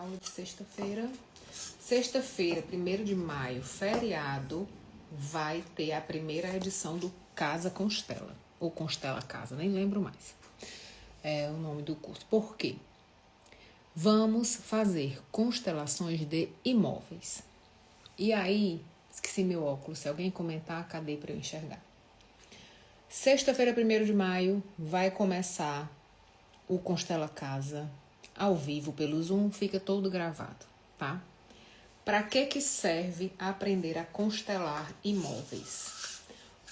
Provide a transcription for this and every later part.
Aula de sexta-feira. Sexta-feira, 1º de maio, feriado, vai ter a primeira edição do Casa Constela. Ou Constela Casa, nem lembro mais. É o nome do curso. Por quê? Vamos fazer constelações de imóveis. E aí, esqueci meu óculos. Se alguém comentar, cadê para eu enxergar? Sexta-feira, 1º de maio, vai começar o Constela Casa ao vivo pelo Zoom, fica todo gravado, tá? Para que serve aprender a constelar imóveis?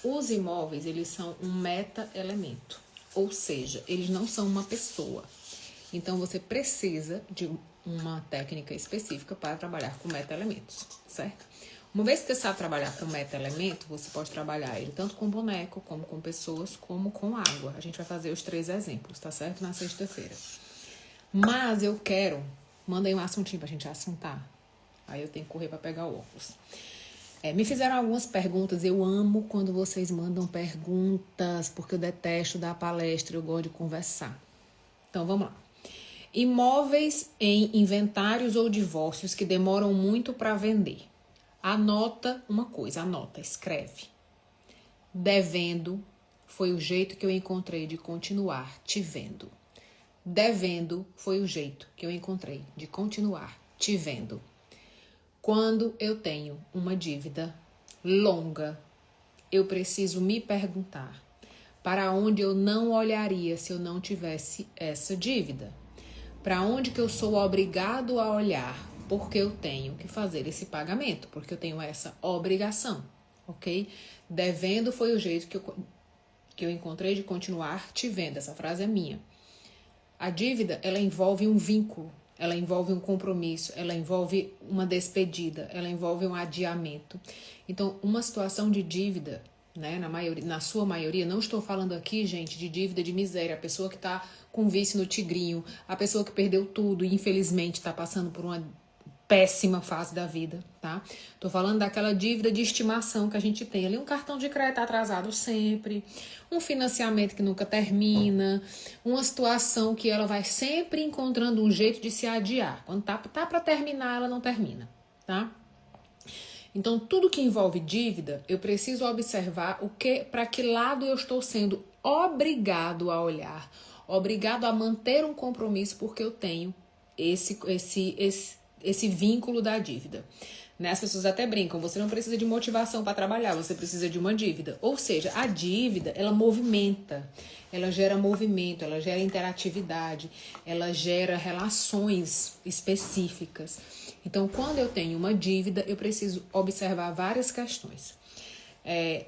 Os imóveis, eles são um meta-elemento, ou seja, eles não são uma pessoa. Então, você precisa de uma técnica específica para trabalhar com meta-elementos, certo? Uma vez que você sabe trabalhar com meta-elemento, você pode trabalhar ele tanto com boneco, como com pessoas, como com água. A gente vai fazer os 3 exemplos, tá certo? Na sexta-feira. Mas eu quero... Mandei um assuntinho pra gente assuntar. Aí eu tenho que correr pra pegar o óculos. Me fizeram algumas perguntas. Eu amo quando vocês mandam perguntas, porque eu detesto dar palestra, eu gosto de conversar. Então, vamos lá. Imóveis em inventários ou divórcios que demoram muito para vender. Anota uma coisa, escreve. Devendo foi o jeito que eu encontrei de continuar te vendo. Devendo foi o jeito que eu encontrei de continuar te vendo. Quando eu tenho uma dívida longa, eu preciso me perguntar para onde eu não olharia se eu não tivesse essa dívida. Para onde que eu sou obrigado a olhar porque eu tenho que fazer esse pagamento, porque eu tenho essa obrigação, ok? Devendo foi o jeito que eu encontrei de continuar te vendo. Essa frase é minha. A dívida, ela envolve um vínculo, ela envolve um compromisso, ela envolve uma despedida, ela envolve um adiamento. Então, uma situação de dívida, né, na sua maioria, não estou falando aqui, gente, de dívida de miséria, a pessoa que está com vício no tigrinho, a pessoa que perdeu tudo e infelizmente está passando por uma péssima fase da vida, tá? Tô falando daquela dívida de estimação que a gente tem ali, um cartão de crédito atrasado sempre, um financiamento que nunca termina, uma situação que ela vai sempre encontrando um jeito de se adiar. Quando tá para terminar, ela não termina, tá? Então, tudo que envolve dívida, eu preciso observar para que lado eu estou sendo obrigado a olhar, obrigado a manter um compromisso porque eu tenho esse vínculo da dívida. Né? As pessoas até brincam, você não precisa de motivação para trabalhar, você precisa de uma dívida. Ou seja, a dívida, ela movimenta, ela gera movimento, ela gera interatividade, ela gera relações específicas. Então, quando eu tenho uma dívida, eu preciso observar várias questões.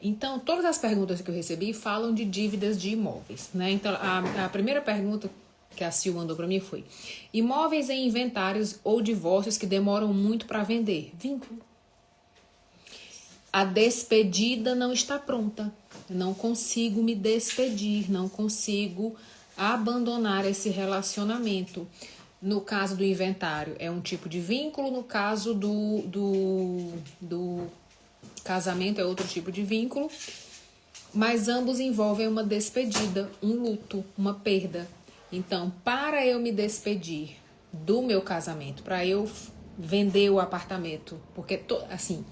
Então, todas as perguntas que eu recebi falam de dívidas de imóveis. Né? Então, a primeira pergunta que a Sil mandou para mim foi: imóveis em inventários ou divórcios que demoram muito para vender. Vínculo. A despedida não está pronta. Eu não consigo me despedir, não consigo abandonar esse relacionamento. No caso do inventário, é um tipo de vínculo. No caso do casamento, é outro tipo de vínculo. Mas ambos envolvem uma despedida, um luto, uma perda. Então, para eu me despedir do meu casamento, para eu vender o apartamento, porque, assim,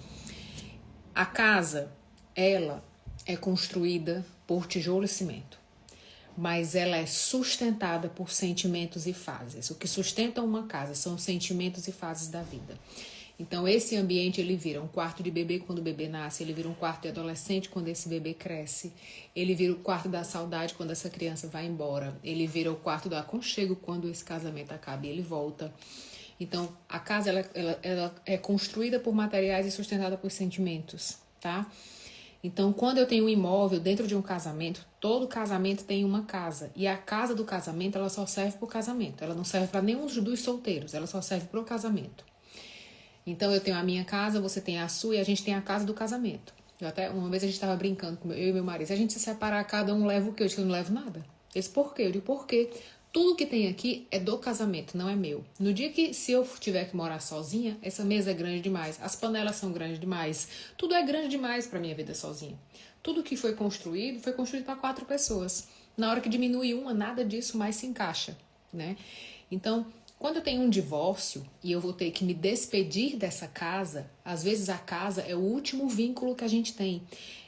a casa, ela é construída por tijolo e cimento, mas ela é sustentada por sentimentos e fases. O que sustenta uma casa são os sentimentos e fases da vida. Então, esse ambiente, ele vira um quarto de bebê quando o bebê nasce, ele vira um quarto de adolescente quando esse bebê cresce, ele vira o quarto da saudade quando essa criança vai embora, ele vira o quarto do aconchego quando esse casamento acaba e ele volta. Então, a casa, ela é construída por materiais e sustentada por sentimentos, tá? Então, quando eu tenho um imóvel dentro de um casamento, todo casamento tem uma casa. E a casa do casamento, ela só serve para o casamento. Ela não serve para nenhum dos solteiros, ela só serve para o casamento. Então, eu tenho a minha casa, você tem a sua e a gente tem a casa do casamento. Uma vez a gente estava brincando, eu e meu marido, se a gente se separar, cada um leva o quê? Eu disse que eu não levo nada. Ele disse, por quê? Eu digo, por quê? Tudo que tem aqui é do casamento, não é meu. No dia que, se eu tiver que morar sozinha, essa mesa é grande demais, as panelas são grandes demais, tudo é grande demais para minha vida sozinha. Tudo que foi construído para 4 pessoas. Na hora que diminui uma, nada disso mais se encaixa, né? Então, Quando eu tenho um divórcio e eu vou ter que me despedir dessa casa, às vezes a casa é o último vínculo que a gente tem,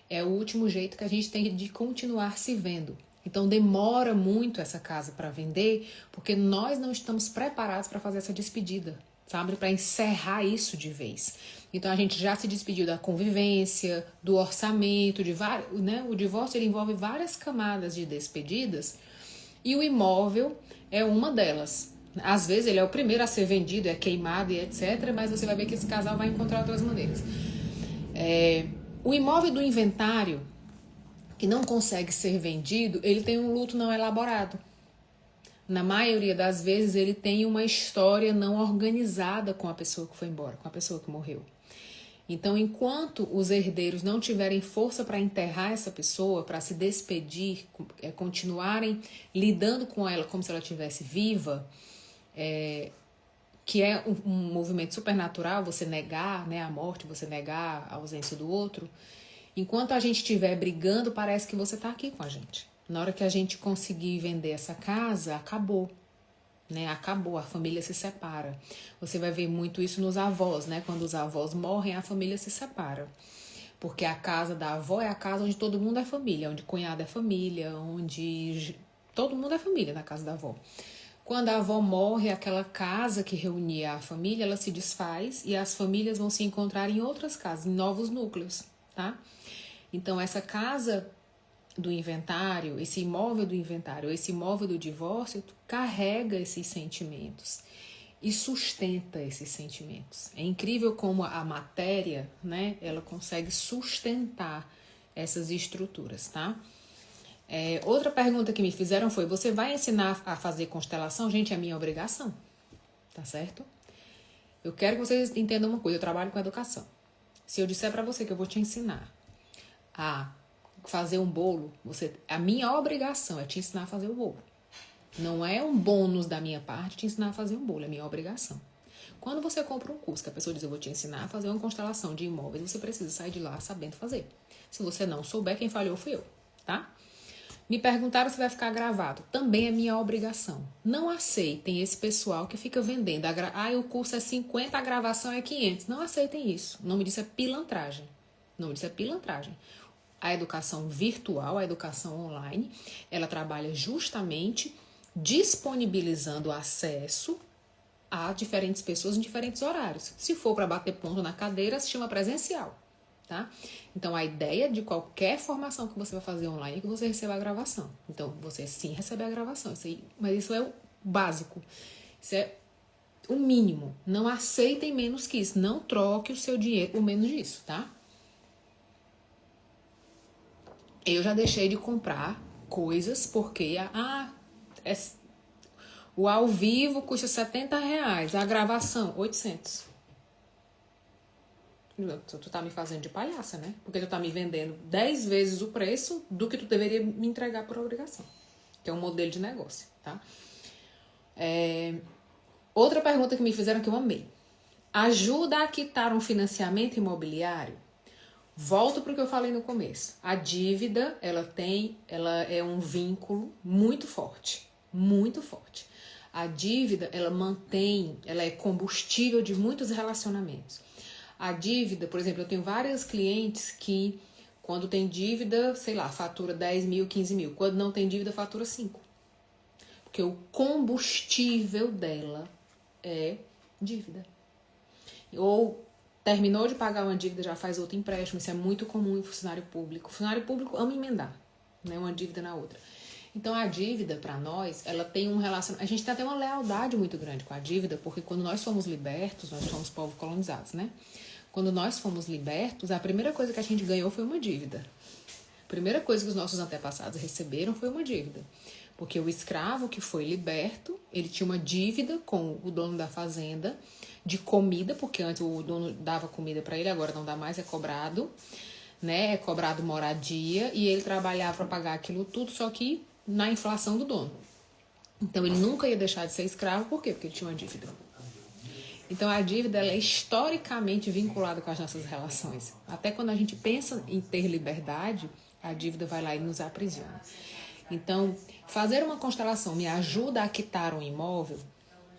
é o último jeito que a gente tem de continuar se vendo. Então demora muito essa casa para vender, porque nós não estamos preparados para fazer essa despedida, sabe? Para encerrar isso de vez. Então a gente já se despediu da convivência, do orçamento, de vários, né? O divórcio ele envolve várias camadas de despedidas e o imóvel é uma delas. Às vezes ele é o primeiro a ser vendido, é queimado e etc, mas você vai ver que esse casal vai encontrar outras maneiras. O imóvel do inventário que não consegue ser vendido, ele tem um luto não elaborado. Na maioria das vezes ele tem uma história não organizada com a pessoa que foi embora, com a pessoa que morreu. Então, enquanto os herdeiros não tiverem força para enterrar essa pessoa, para se despedir, continuarem lidando com ela como se ela estivesse viva, que é um movimento supernatural, você negar, né, a morte, você negar a ausência do outro, enquanto a gente estiver brigando, parece que você está aqui com a gente. Na hora que a gente conseguir vender essa casa, acabou. Né? Acabou, a família se separa. Você vai ver muito isso nos avós, né? Quando os avós morrem, a família se separa. Porque a casa da avó é a casa onde todo mundo é família, onde cunhado é família, onde todo mundo é família na casa da avó. Quando a avó morre, aquela casa que reunia a família, ela se desfaz e as famílias vão se encontrar em outras casas, em novos núcleos, tá? Então, essa casa do inventário, esse imóvel do inventário, esse imóvel do divórcio, carrega esses sentimentos e sustenta esses sentimentos. É incrível como a matéria, né, ela consegue sustentar essas estruturas, tá? Outra pergunta que me fizeram foi, você vai ensinar a fazer constelação? Gente, é minha obrigação, tá certo? Eu quero que vocês entendam uma coisa, eu trabalho com educação. Se eu disser pra você que eu vou te ensinar a fazer um bolo, a minha obrigação é te ensinar a fazer o bolo. Não é um bônus da minha parte te ensinar a fazer um bolo, é minha obrigação. Quando você compra um curso que a pessoa diz, eu vou te ensinar a fazer uma constelação de imóveis, você precisa sair de lá sabendo fazer. Se você não souber, quem falhou fui eu, tá? Me perguntaram se vai ficar gravado. Também é minha obrigação. Não aceitem esse pessoal que fica vendendo. O curso é 50, a gravação é 500. Não aceitem isso. O nome disso é pilantragem. O nome disso é pilantragem. A educação virtual, a educação online, ela trabalha justamente disponibilizando acesso a diferentes pessoas em diferentes horários. Se for para bater ponto na cadeira, se chama presencial, tá? Então, a ideia de qualquer formação que você vai fazer online é que você receba a gravação. Então, você sim recebe a gravação, mas isso é o básico. Isso é o mínimo. Não aceitem menos que isso. Não troque o seu dinheiro por menos disso, tá? Eu já deixei de comprar coisas porque o ao vivo custa R$70, a gravação 800. Tu tá me fazendo de palhaça, né? Porque tu tá me vendendo 10 vezes o preço do que tu deveria me entregar por obrigação. Que é um modelo de negócio, tá? Outra pergunta que me fizeram que eu amei. Ajuda a quitar um financiamento imobiliário? Volto para o que eu falei no começo. A dívida, ela é um vínculo muito forte, muito forte. A dívida, ela é combustível de muitos relacionamentos. A dívida, por exemplo, eu tenho vários clientes que, quando tem dívida, sei lá, fatura 10 mil, 15 mil. Quando não tem dívida, fatura 5. Porque o combustível dela é dívida. Ou terminou de pagar uma dívida, já faz outro empréstimo. Isso é muito comum em funcionário público. O funcionário público ama emendar, né, uma dívida na outra. Então, a dívida, para nós, ela tem um relacionamento... A gente tem até uma lealdade muito grande com a dívida, porque quando nós fomos libertos, nós fomos povos colonizados, né? Quando nós fomos libertos, a primeira coisa que a gente ganhou foi uma dívida. A primeira coisa que os nossos antepassados receberam foi uma dívida. Porque o escravo que foi liberto, ele tinha uma dívida com o dono da fazenda de comida, porque antes o dono dava comida para ele, agora não dá mais, é cobrado, né? É cobrado moradia e ele trabalhava para pagar aquilo tudo, só que na inflação do dono. Então ele nunca ia deixar de ser escravo, por quê? Porque ele tinha uma dívida. Então a dívida ela é historicamente vinculada com as nossas relações. Até quando a gente pensa em ter liberdade, a dívida vai lá e nos aprisiona. Então, fazer uma constelação me ajuda a quitar um imóvel?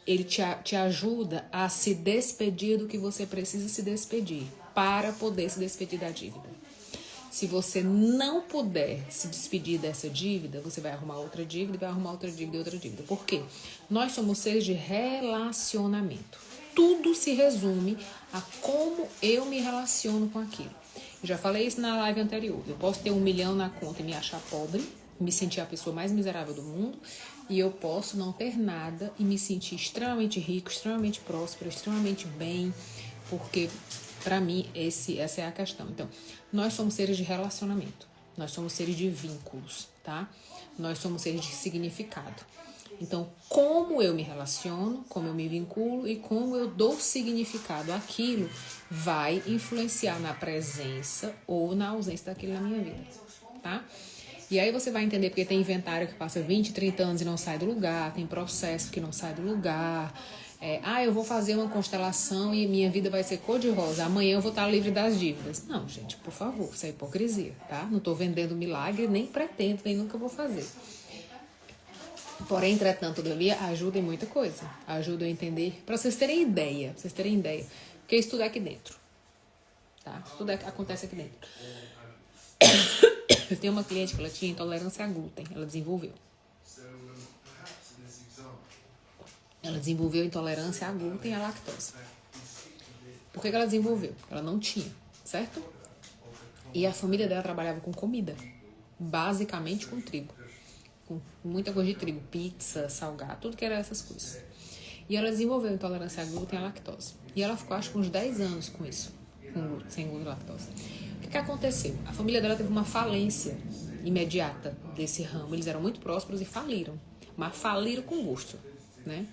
ele te ajuda a se despedir do que você precisa se despedir para poder se despedir da dívida. Se você não puder se despedir dessa dívida, você vai arrumar outra dívida, vai arrumar outra dívida e outra dívida. Por quê? Nós somos seres de relacionamento. Tudo se resume a como eu me relaciono com aquilo. Eu já falei isso na live anterior. Eu posso ter 1 milhão na conta e me achar pobre, me sentir a pessoa mais miserável do mundo, e eu posso não ter nada e me sentir extremamente rico, extremamente próspero, extremamente bem, porque para mim essa é a questão. Então, nós somos seres de relacionamento, nós somos seres de vínculos, tá? Nós somos seres de significado. Então, como eu me relaciono, como eu me vinculo e como eu dou significado àquilo vai influenciar na presença ou na ausência daquilo na minha vida, tá? E aí você vai entender porque tem inventário que passa 20, 30 anos e não sai do lugar, tem processo que não sai do lugar. Eu vou fazer uma constelação e minha vida vai ser cor-de-rosa, amanhã eu vou estar livre das dívidas. Não, gente, por favor, isso é hipocrisia, tá? Não estou vendendo milagre, nem pretendo, nem nunca vou fazer. Porém, entretanto, todavia, ajuda em muita coisa. Ajuda a entender, para vocês terem ideia, porque isso tudo é aqui dentro, tá? Isso tudo acontece aqui dentro. Eu tenho uma cliente que ela tinha intolerância a glúten, ela desenvolveu. Ela desenvolveu intolerância a glúten e a lactose. Por que ela desenvolveu? Ela não tinha, certo? E a família dela trabalhava com comida, basicamente com trigo. Com muita coisa de trigo, pizza, salgado, tudo que era essas coisas. E ela desenvolveu intolerância a glúten e a lactose. E ela ficou, acho que uns 10 anos com isso, sem glúten e lactose. O que aconteceu? A família dela teve uma falência imediata desse ramo. Eles eram muito prósperos e faliram, mas faliram com gosto, né?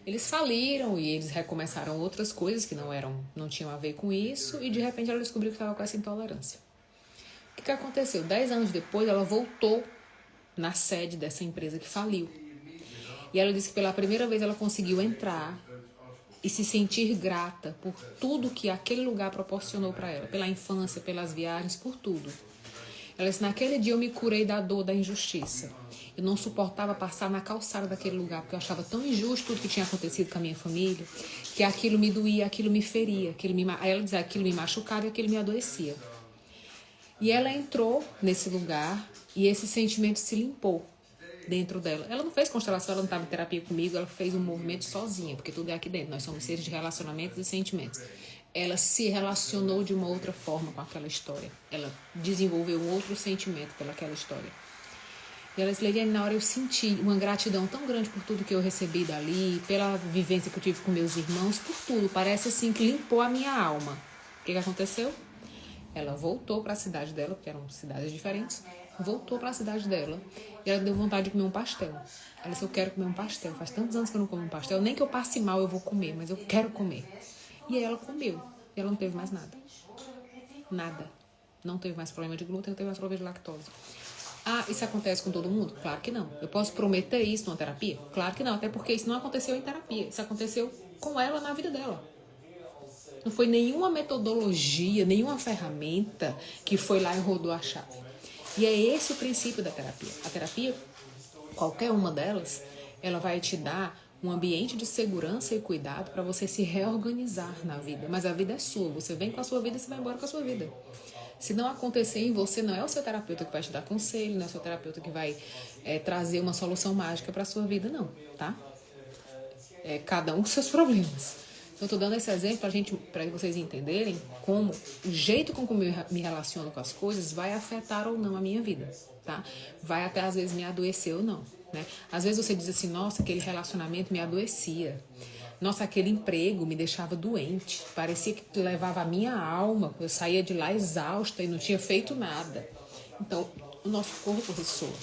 Eles faliram e eles recomeçaram outras coisas que não tinham a ver com isso e de repente ela descobriu que estava com essa intolerância. O que aconteceu? 10 anos depois ela voltou na sede dessa empresa que faliu. E ela disse que pela primeira vez ela conseguiu entrar e se sentir grata por tudo que aquele lugar proporcionou para ela, pela infância, pelas viagens, por tudo. Ela disse, naquele dia eu me curei da dor, da injustiça. Eu não suportava passar na calçada daquele lugar, porque eu achava tão injusto tudo que tinha acontecido com a minha família, que aquilo me doía, aquilo me feria. Aí ela dizia, aquilo me machucava e aquilo me adoecia. E ela entrou nesse lugar e esse sentimento se limpou dentro dela. Ela não fez constelação, ela não estava em terapia comigo, ela fez um movimento sozinha, porque tudo é aqui dentro. Nós somos seres de relacionamentos e sentimentos. Ela se relacionou de uma outra forma com aquela história. Ela desenvolveu um outro sentimento pelaquela história. E ela disse, Leiliane, na hora eu senti uma gratidão tão grande por tudo que eu recebi dali, pela vivência que eu tive com meus irmãos, por tudo. Parece assim que limpou a minha alma. O que aconteceu? Ela voltou para a cidade dela, porque eram cidades diferentes. Voltou para a cidade dela e ela deu vontade de comer um pastel. Ela disse, eu quero comer um pastel. Faz tantos anos que eu não como um pastel. Nem que eu passe mal eu vou comer, mas eu quero comer. E aí ela comeu. E ela não teve mais nada. Nada. Não teve mais problema de glúten, não teve mais problema de lactose. Ah, isso acontece com todo mundo? Claro que não. Eu posso prometer isso numa terapia? Claro que não. Até porque isso não aconteceu em terapia. Isso aconteceu com ela na vida dela. Não foi nenhuma metodologia, nenhuma ferramenta que foi lá e rodou a chave. E é esse o princípio da terapia. A terapia, qualquer uma delas, ela vai te dar um ambiente de segurança e cuidado para você se reorganizar na vida. Mas a vida é sua. Você vem com a sua vida e você vai embora com a sua vida. Se não acontecer em você, não é o seu terapeuta que vai te dar conselho, não é o seu terapeuta que vai trazer uma solução mágica para a sua vida, não, tá? É cada um com seus problemas. Então, eu tô dando esse exemplo para vocês entenderem como o jeito com como eu me relaciono com as coisas vai afetar ou não a minha vida, tá? Vai até às vezes me adoecer ou não, né? Às vezes você diz assim, nossa, aquele relacionamento me adoecia. Nossa, aquele emprego me deixava doente. Parecia que levava a minha alma. Eu saía de lá exausta e não tinha feito nada. Então, o nosso corpo ressoa.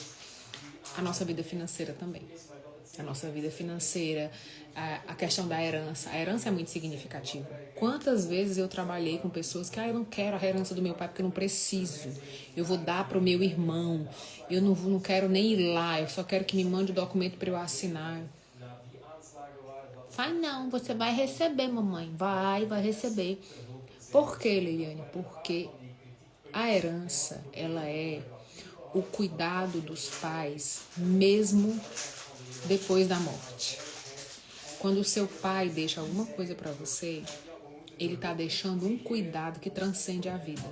A nossa vida financeira também. A nossa vida financeira, a questão da herança. A herança é muito significativa. Quantas vezes eu trabalhei com pessoas que eu não quero a herança do meu pai porque eu não preciso. Eu vou dar para o meu irmão. Eu não quero nem ir lá. Eu só quero que me mande o documento para eu assinar. Vai não, você vai receber, mamãe. Vai receber. Por quê, Leiliane? Porque a herança, ela é o cuidado dos pais, mesmo depois da morte. Quando o seu pai deixa alguma coisa para você, ele tá deixando um cuidado que transcende a vida.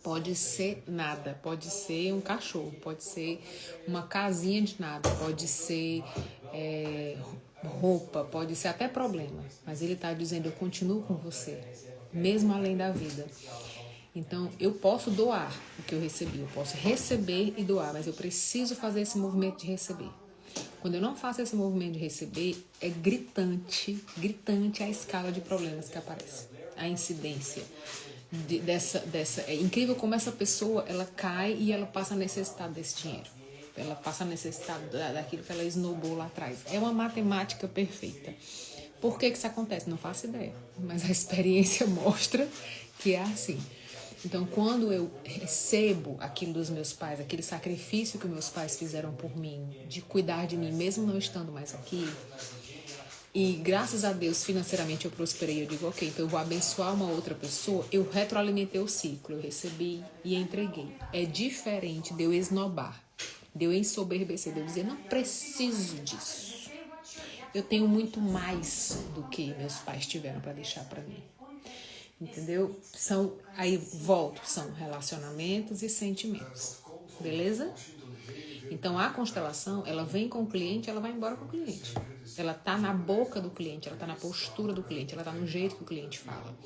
Pode ser nada, pode ser um cachorro, pode ser uma casinha de nada, pode ser roupa, pode ser até problema. Mas ele tá dizendo, eu continuo com você, mesmo além da vida. Então, eu posso doar o que eu recebi, eu posso receber e doar, mas eu preciso fazer esse movimento de receber. Quando eu não faço esse movimento de receber, é gritante a escala de problemas que aparece, a incidência é incrível como essa pessoa, ela cai e ela passa a necessitar desse dinheiro. Ela passa a necessitar daquilo que ela esnobou lá atrás. É uma matemática perfeita. Por que isso acontece? Não faço ideia, mas a experiência mostra que é assim. Então, quando eu recebo aquilo dos meus pais, aquele sacrifício que meus pais fizeram por mim, de cuidar de mim, mesmo não estando mais aqui, e graças a Deus financeiramente eu prosperei, eu digo, ok, então eu vou abençoar uma outra pessoa, eu retroalimentei o ciclo, eu recebi e entreguei. É diferente de eu esnobar, de eu ensoberbecer, de eu dizer, não preciso disso. Eu tenho muito mais do que meus pais tiveram para deixar para mim. Entendeu? Aí volto, são relacionamentos e sentimentos. Beleza? Então a constelação, ela vem com o cliente, ela vai embora com o cliente. Ela tá na boca do cliente, ela tá na postura do cliente, ela tá no jeito que o cliente fala.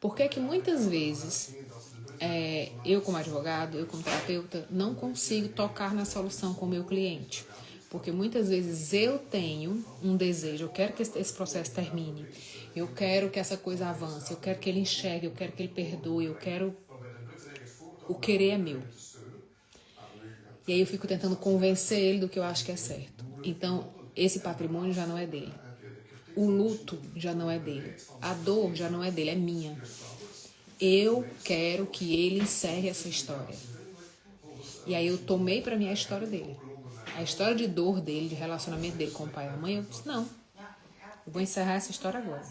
Por que que muitas vezes eu como advogado, eu como terapeuta, não consigo tocar na solução com o meu cliente? Porque muitas vezes eu tenho um desejo, eu quero que esse processo termine, eu quero que essa coisa avance, eu quero que ele enxergue, eu quero que ele perdoe, o querer é meu. E aí eu fico tentando convencer ele do que eu acho que é certo. Então, esse patrimônio já não é dele. O luto já não é dele. A dor já não é dele, é minha. Eu quero que ele encerre essa história. E aí eu tomei pra mim a história dele. A história de dor dele, de relacionamento dele com o pai e a mãe, eu disse, não. Eu vou encerrar essa história agora.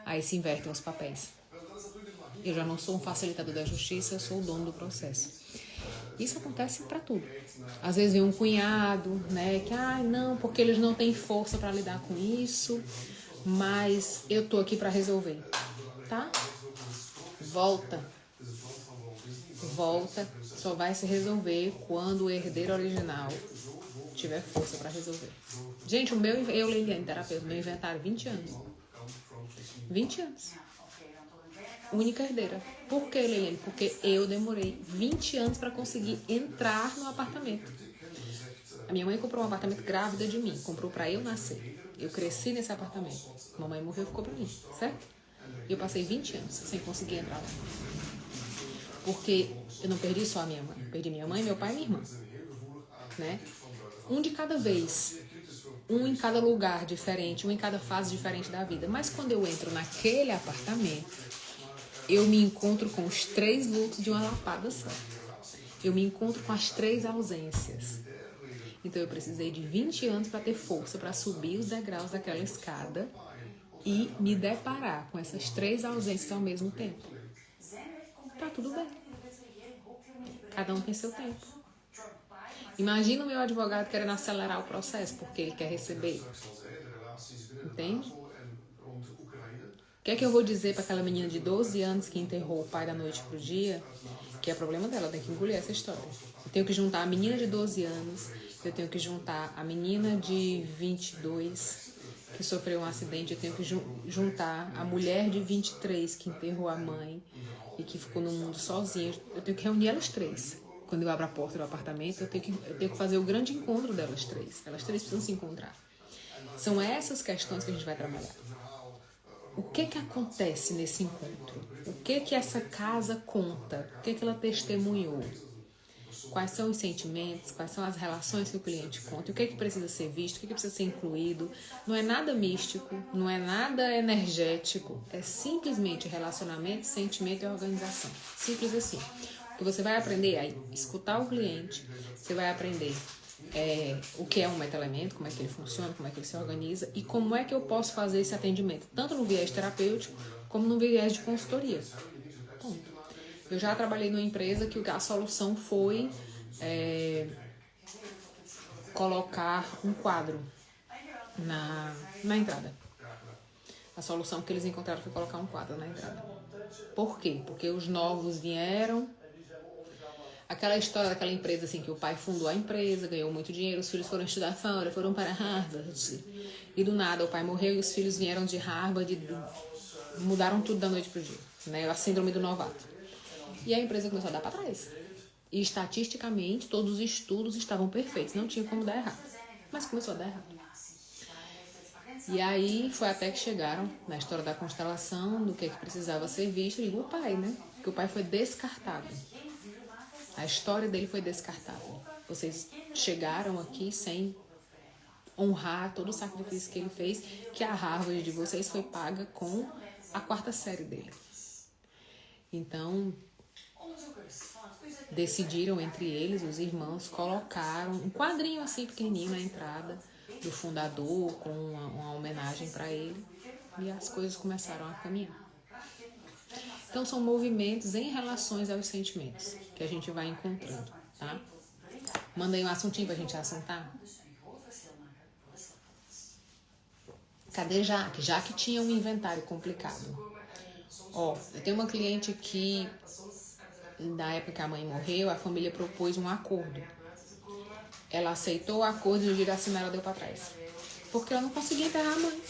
Aí se invertem os papéis. Eu já não sou um facilitador da justiça, eu sou o dono do processo. Isso acontece para tudo. Às vezes vem um cunhado, né, que, não, porque eles não têm força para lidar com isso, mas eu tô aqui para resolver, tá? Volta, só vai se resolver quando o herdeiro original tiver força para resolver. Gente, eu, Leiliane, terapeuta, meu inventário, 20 anos. 20 anos. Única herdeira. Por que, Leiliane? Porque eu demorei 20 anos para conseguir entrar no apartamento. A minha mãe comprou um apartamento grávida de mim. Comprou para eu nascer. Eu cresci nesse apartamento. Mamãe morreu e ficou para mim, certo? E eu passei 20 anos sem conseguir entrar lá. Porque eu não perdi só a minha mãe. Perdi minha mãe, meu pai e minha irmã. Né? Um de cada vez. Um em cada lugar diferente. Um em cada fase diferente da vida. Mas quando eu entro naquele apartamento, eu me encontro com os 3 lutos de uma lapada só. Eu me encontro com as 3 ausências. Então eu precisei de 20 anos para ter força para subir os degraus daquela escada e me deparar com essas 3 ausências ao mesmo tempo. Tá tudo bem. Cada um tem seu tempo. Imagina o meu advogado querendo acelerar o processo porque ele quer receber. Entende? O que é que eu vou dizer para aquela menina de 12 anos que enterrou o pai da noite pro dia? Que é problema dela, tem que engolir essa história. Eu tenho que juntar a menina de 12 anos, eu tenho que juntar a menina de 22 que sofreu um acidente, eu tenho que juntar a mulher de 23 que enterrou a mãe e que ficou no mundo sozinha. Eu tenho que reunir elas 3. Quando eu abro a porta do apartamento, eu tenho que fazer o grande encontro delas 3. Elas 3 precisam se encontrar. São essas questões que a gente vai trabalhar. O que acontece nesse encontro? O que essa casa conta? O que ela testemunhou? Quais são os sentimentos? Quais são as relações que o cliente conta? O que precisa ser visto? O que precisa ser incluído? Não é nada místico, não é nada energético. É simplesmente relacionamento, sentimento e organização. Simples assim. Porque você vai aprender a escutar o cliente, você vai aprender o que é um metaelemento, como é que ele funciona, como é que ele se organiza e como é que eu posso fazer esse atendimento, tanto no viés terapêutico como no viés de consultoria. Ponto. Eu já trabalhei numa empresa que a solução foi colocar um quadro. na entrada. A solução que eles encontraram foi colocar um quadro na entrada. Por quê? Porque os novos vieram. Aquela história daquela empresa assim, que o pai fundou a empresa, ganhou muito dinheiro, os filhos foram estudar fora, foram para Harvard. E do nada o pai morreu e os filhos vieram de Harvard e mudaram tudo da noite pro dia. Né? A síndrome do novato. E a empresa começou a dar para trás. E estatisticamente todos os estudos estavam perfeitos, não tinha como dar errado. Mas começou a dar errado. E aí foi até que chegaram na história da constelação, do que precisava ser visto, e o pai, né? Porque o pai foi descartado. A história dele foi descartável. Vocês chegaram aqui sem honrar todo o sacrifício que ele fez, que a Harvard de vocês foi paga com a 4ª série dele. Então, decidiram entre eles, os irmãos, colocaram um quadrinho assim pequenininho na entrada do fundador, com uma homenagem para ele, e as coisas começaram a caminhar. Então, são movimentos em relações aos sentimentos que a gente vai encontrando, tá? Manda aí um assuntinho pra gente assuntar. Cadê Jaque? Jaque tinha um inventário complicado. Ó, eu tenho uma cliente que, na época que a mãe morreu, a família propôs um acordo. Ela aceitou o acordo e no dia de assinar ela deu pra trás. Porque ela não conseguia enterrar a mãe.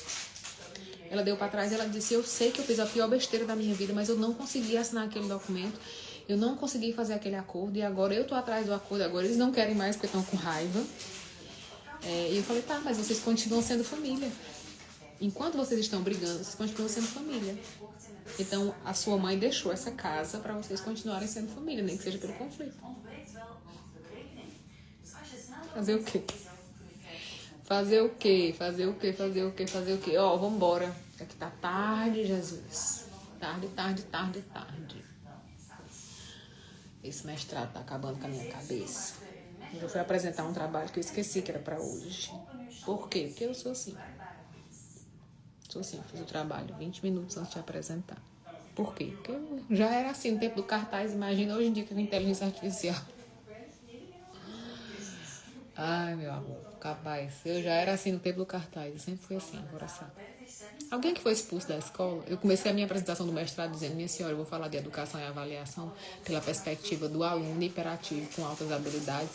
Ela deu pra trás e ela disse, eu sei que eu fiz a pior besteira da minha vida, mas eu não consegui assinar aquele documento, eu não consegui fazer aquele acordo, e agora eu tô atrás do acordo, agora eles não querem mais porque estão com raiva. E eu falei, tá, mas vocês continuam sendo família. Enquanto vocês estão brigando, vocês continuam sendo família. Então, a sua mãe deixou essa casa pra vocês continuarem sendo família, nem que seja pelo conflito. Fazer o quê? Fazer o quê? Fazer o quê? Fazer o quê? Fazer o quê? Ó, vambora. Aqui tá tarde, Jesus. Tarde, tarde, tarde, tarde. Esse mestrado tá acabando com a minha cabeça. Eu fui apresentar um trabalho que eu esqueci que era pra hoje. Por quê? Porque eu sou assim. Sou assim, fiz o trabalho 20 minutos antes de apresentar. Por quê? Porque eu já era assim no tempo do cartaz. Imagina hoje em dia com a inteligência artificial. Ai, meu amor, capaz. Eu já era assim no tempo do cartaz. Eu sempre fui assim, coração. Alguém que foi expulso da escola, eu comecei a minha apresentação do mestrado dizendo, minha senhora, eu vou falar de educação e avaliação pela perspectiva do aluno hiperativo com altas habilidades,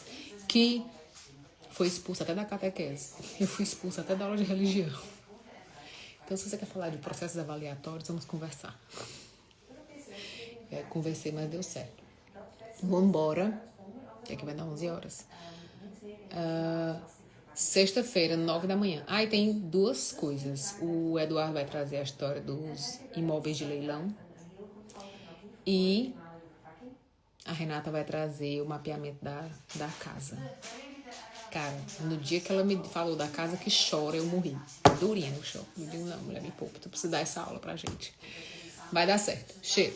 que foi expulso até da catequese. Eu fui expulsa até da aula de religião. Então, se você quer falar de processos avaliatórios, vamos conversar. Conversei, mas deu certo. Vambora. É que vai dar 11 horas. Sexta-feira, 9 da manhã. E tem 2 coisas. O Eduardo vai trazer a história dos imóveis de leilão. E a Renata vai trazer o mapeamento da casa. Cara, no dia que ela me falou da casa que chora, eu morri. Durinha no chão. Eu digo, não, mulher, me poupa. Tu precisa dar essa aula pra gente. Vai dar certo. Cheiro.